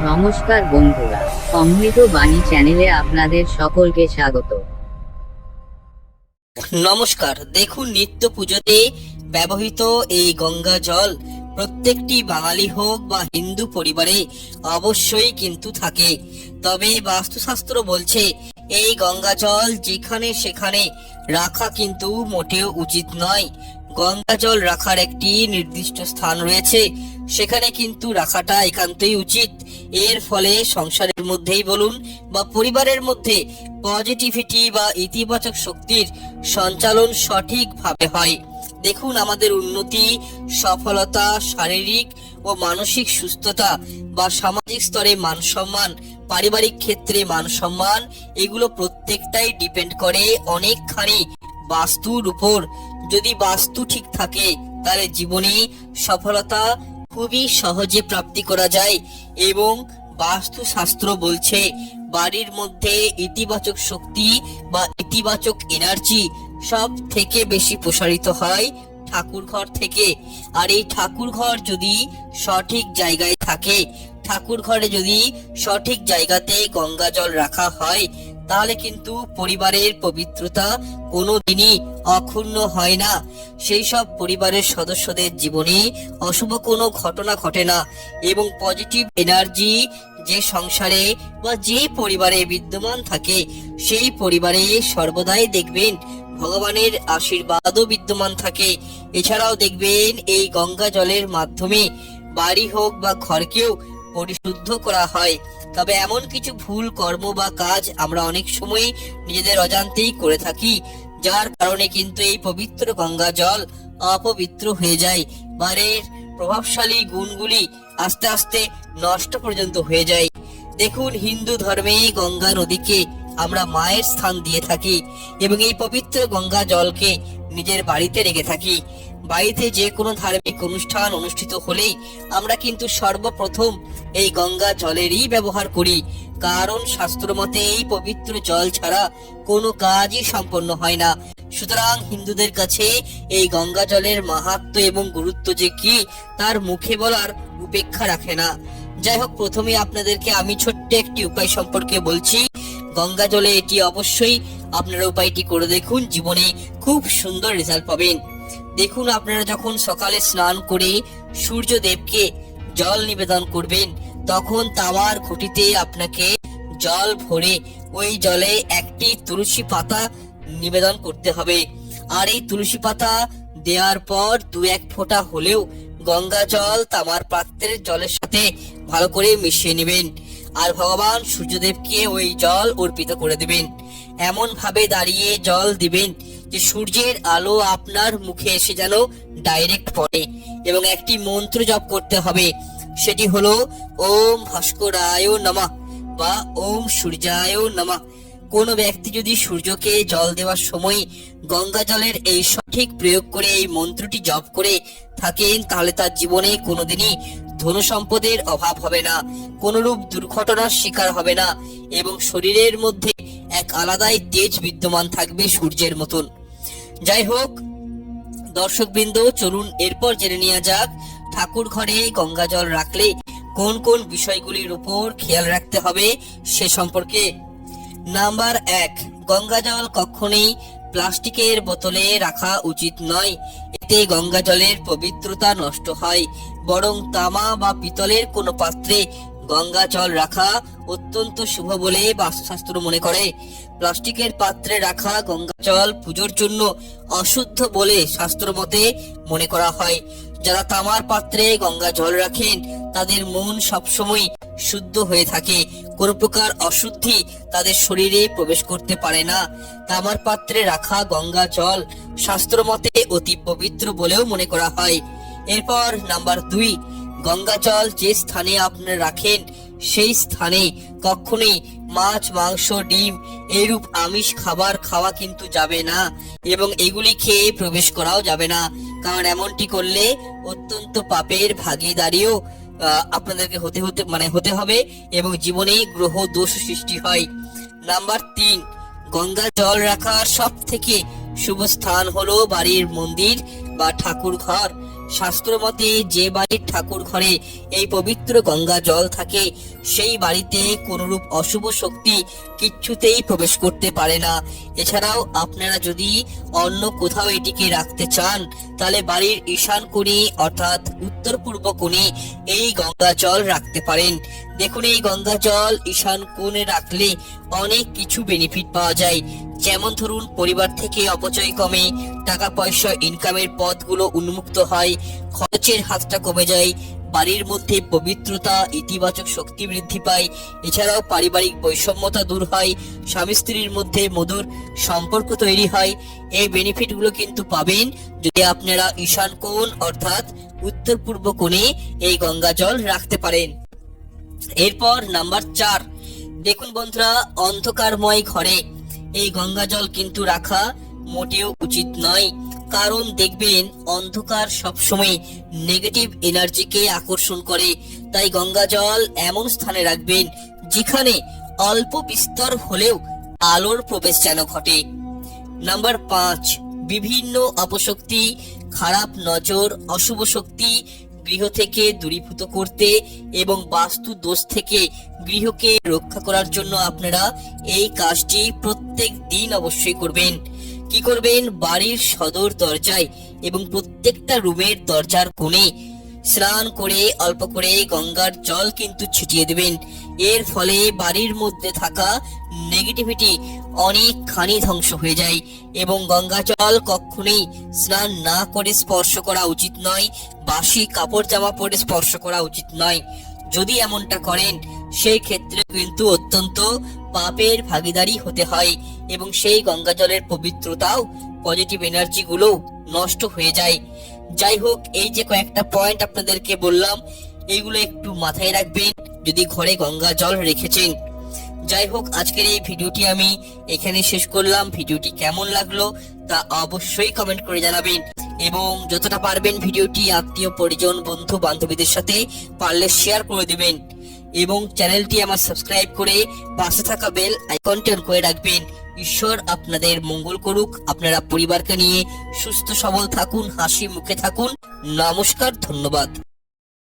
নমস্কার বন্ধুরা, অমৃত বাণী চ্যানেলে আপনাদের সকলকে স্বাগত। নমস্কার। দেখুন, নিত্য পুজোতে ব্যবহৃত এই গঙ্গা জল প্রত্যেকটি বাঙালি হোক বা হিন্দু পরিবারে অবশ্যই কিন্তু থাকে। তবে বাস্তুশাস্ত্র বলছে এই গঙ্গা জল যেখানে সেখানে রাখা কিন্তু মোটেও উচিত নয়। গঙ্গা জল রাখার একটি নির্দিষ্ট স্থান রয়েছে, সেখানে কিন্তু রাখাটা একান্তই উচিত। এর ফলে সংসারের মধ্যেই বলুন বা পরিবারের মধ্যে পজিটিভিটি বা ইতিবাচক শক্তির সঞ্চালন সঠিকভাবে হয়। দেখুন, আমাদের উন্নতি, সফলতা, শারীরিক ও মানসিক সুস্থতা বা সামাজিক স্তরে মান সম্মান, পারিবারিক ক্ষেত্রে মান সম্মান, এগুলো প্রত্যেকটাই ডিপেন্ড করে অনেকখানি বাস্তুর উপর। যদি বাস্তু ঠিক থাকে তাহলে জীবনে সফলতা খুবই সহজে প্রাপ্তি করা যায়। এবং বাস্তু শাস্ত্র বলছে বাড়ির মধ্যে ইতিবাচক শক্তি বা ইতিবাচক এনার্জি সব থেকে বেশি প্রসারিত হয় ঠাকুর ঘর থেকে। আর এই ঠাকুর ঘর যদি সঠিক জায়গায় থাকে, ঠাকুর ঘরে যদি সঠিক জায়গাতে গঙ্গা জল রাখা হয়, তাহলে কিন্তু পরিবারের পবিত্রতা কোনোদিনই অক্ষুণ্ণ হয় না। সেই সব পরিবারের সদস্যদের জীবনে অশুভ কোনো ঘটনা ঘটে না এবং পজিটিভ এনার্জি যে সংসারে বা যে পরিবারে বিদ্যমান থাকে, সেই পরিবারে সর্বদাই দেখবেন ভগবানের আশীর্বাদও বিদ্যমান থাকে। এছাড়াও দেখবেন এই গঙ্গা জলের মাধ্যমে বাড়ি হোক বা ঘরকেও পরিশুদ্ধ করা হয়। তবে এমন কিছু ভুল কর্ম বা কাজ আমরা অনেক সময় নিজেদের অজান্তেই করে থাকি, যার কারণে কিন্তু এই পবিত্র গঙ্গা জল অপবিত্র হয়ে যায়। বারের প্রভাবশালী গুণগুলি আস্তে আস্তে নষ্ট পর্যন্ত হয়ে যায়। দেখুন, হিন্দু ধর্মে গঙ্গা নদীকে আমরা মায়ের স্থান দিয়ে থাকি এবং এই পবিত্র গঙ্গা জলকে নিজের বাড়িতে রেখে থাকি। বাড়িতে যে কোনো ধার্মিক অনুষ্ঠান অনুষ্ঠিত হলেই আমরা কিন্তু সর্বপ্রথম এই গঙ্গা জলেরই ব্যবহার করি, কারণ শাস্ত্র মতে এই পবিত্র জল ছাড়া কোনো কাজই সম্পন্ন হয় না। সুতরাং হিন্দুদের কাছে এই গঙ্গা জলের মাহাত্ম্য এবং গুরুত্ব যে কি তার মুখে বলার উপেক্ষা রাখে না। যাই হোক, প্রথমে আপনাদেরকে আমি ছোট্ট একটি উপায় সম্পর্কে বলছি। গঙ্গা জলে এটি অবশ্যই আপনারা উপায়টি করে দেখুন, জীবনে খুব সুন্দর রেজাল্ট পাবেন। দেখুন, আপনারা যখন সকালে স্নান করে সূর্যদেবকে জল নিবেদন করবেন, তখন তামার ঘটিতে আপনাকে জল ভরে ওই জলে একটি তুলসী পাতা নিবেদন করতে হবে। আর এই তুলসী পাতা দেওয়ার পর 2-1 ফোঁটা হলেও গঙ্গা জল তামার পাত্রের জলের সাথে ভালো করে মিশিয়ে নেবেন আর ভগবান সূর্যদেবকে ওই জল অর্পিত করে দেবেন। এমন ভাবে দাঁড়িয়ে জল দিবেন যে সূর্যের আলো আপনার মুখে এসে যেন ডাইরেক্ট পড়ে এবং একটি মন্ত্র জপ করতে হবে। সেটি হলো ওম ভাস্করায় নমঃ বা ওম সূর্যায় নমঃ। কোনো ব্যক্তি যদি সূর্যকে জল দেওয়ার সময় গঙ্গা জলের এই সঠিক প্রয়োগ করে এই মন্ত্রটি জপ করে থাকেন, তাহলে তার জীবনে কোনোদিনই ধন সম্পদের অভাব হবে না, কোনরূপ দুর্ঘটনার শিকার হবে না এবং শরীরের মধ্যে এক আলাদাই তেজ বিদ্যমান থাকবে সূর্যের মতন। যাই হোক দর্শকবৃন্দ, চলুন এরপর জেনে নেওয়া যাক ঠাকুর ঘরে গঙ্গা জল রাখলে কোন কোন বিষয়গুলির উপর খেয়াল রাখতে হবে সে সম্পর্কে। নাম্বার 1, গঙ্গা জল কখনোই প্লাস্টিকের বোতলে রাখা উচিত নয়। এতে গঙ্গা জলের পবিত্রতা নষ্ট হয়। বরং তামা বা পিতলের কোনো পাত্রে গঙ্গা জল রাখা অত্যন্ত শুভ বলে বাস্তুশাস্ত্র মনে করে। প্লাস্টিকের পাত্রে রাখা গঙ্গা জল পুজোর জন্য অশুদ্ধ বলে শাস্ত্র মতে মনে করা হয়। যারা তামার পাত্রে গঙ্গা জল রাখেন তাদের মন সবসময় শুদ্ধ হয়ে থাকে, কোনো প্রকার অশুদ্ধি তাদের শরীরে প্রবেশ করতে পারে না। তামার পাত্রে রাখা গঙ্গা জল শাস্ত্র মতে অতি পবিত্র বলেও মনে করা হয়। এরপর নাম্বার 2, গঙ্গা জল যে স্থানে আপনারা রাখেন সেই স্থানে কখনোই মাছ, মাংস, ডিম এরূপ আমিষ খাবার খাওয়া কিন্তু যাবে না এবং এগুলি খেয়ে প্রবেশ করাও যাবে না, কারণ এমনটি করলে অত্যন্ত পাপের ভাগীদারিও আপনাদেরকে হতে হবে এবং জীবনে গ্রহ দোষ সৃষ্টি হয়। নাম্বার 3, গঙ্গা জল রাখার সব থেকে শুভ স্থান হলো বাড়ির মন্দির বা ঠাকুর ঘর। শাস্ত্র মতে যে বাড়ির ঠাকুর ঘরে এই পবিত্র গঙ্গা জল থাকে সেই বাড়িতে কোনরূপ অশুভ শক্তি কিচ্ছুতেই প্রবেশ করতে পারে না। এছাড়াও আপনারা যদি অন্য কোথাও এটিকে রাখতে চান তাহলে বাড়ির ঈশান কোণে অর্থাৎ উত্তর পূর্ব কোণে এই গঙ্গা জল রাখতে পারেন। দেখুন, এই গঙ্গা জল ঈশান কোণে রাখলে অনেক কিছু বেনিফিট পাওয়া যায়। যেমন ধরুন, পরিবার থেকে অপচয় কমে, টাকা পয়সা ইনকামের পথগুলো উন্মুক্ত হয়, খরচের হাতটা কমে যায়, বাড়ির মধ্যে পবিত্রতা ইতিবাচক শক্তি বৃদ্ধি পায়। এছাড়াও পারিবারিক বৈষম্যতা দূর হয়, স্বামী স্ত্রীর মধ্যে মধুর সম্পর্ক তৈরি হয়। এই বেনিফিট গুলো কিন্তু পাবেন যদি আপনারা ঈশান কোণ অর্থাৎ উত্তর পূর্ব কোণে এই গঙ্গা জল রাখতে পারেন। এরপর নাম্বার 4, দেখুন বন্ধুরা, অন্ধকারময় ঘরে এই গঙ্গা জল কিন্তু রাখা মোটেও উচিত নয়। কারণ দেখবেন, অন্ধকার সবসময় নেগেটিভ এনার্জিকে আকর্ষণ করে। তাই গঙ্গা জল এমন স্থানে রাখবেন যেখানে অল্প বিস্তর হলেও আলোর প্রবেশ যেন ঘটে। নাম্বার 5, বিভিন্ন অপশক্তি, খারাপ নজর, অশুভ শক্তি গৃহ থেকে দূরীভূত করতে এবং বাস্তু দোষ থেকে গৃহকে রক্ষা করার জন্য আপনারা এই কাজটি প্রত্যেক দিন অবশ্যই করবেন। কি করবেন? বাড়ির সদর দরজায় এবং প্রত্যেকটা রুমের দরজার কোণে স্নান করে অল্প করে গঙ্গার জল কিন্তু ছিটিয়ে দেবেন। এর ফলে বাড়ির মধ্যে থাকা নেগেটিভিটি অনেকখানি ধ্বংস হয়ে যায়। এবং গঙ্গা জল কখনোই স্নান না করে স্পর্শ করা উচিত নয়, বাসি কাপড় জামা পরে স্পর্শ করা উচিত নয়। যদি এমনটা করেন সেই ক্ষেত্রে কিন্তু অত্যন্ত পাপের ভাগীদারি হতে হয় এবং সেই গঙ্গা জলের পবিত্রতাও পজিটিভ এনার্জি গুলো নষ্ট হয়ে যায়। যাই হোক, এই যে কয়েকটা পয়েন্ট আপনাদেরকে বললাম, এইগুলো একটু মাথায় রাখবেন যদি ঘরে গঙ্গা জল রেখেছেন। যাই হোক, আজকের এই ভিডিওটি আমি এখানে শেষ করলাম। ভিডিওটি কেমন লাগলো তা অবশ্যই কমেন্ট করে জানাবেন এবং যতটা পারবেন ভিডিওটি আত্মীয় পরিজন বন্ধু বান্ধবীদের সাথে পারলে শেয়ার করে দিবেন এবং চ্যানেলটি আমার সাবস্ক্রাইব করে পাশে থাকা বেল আইকনটি অন করে রাখবেন। ঈশ্বর আপনাদের মঙ্গল করুক। আপনারা পরিবারকে নিয়ে সুস্থ সবল থাকুন, হাসি মুখে থাকুন। নমস্কার, ধন্যবাদ।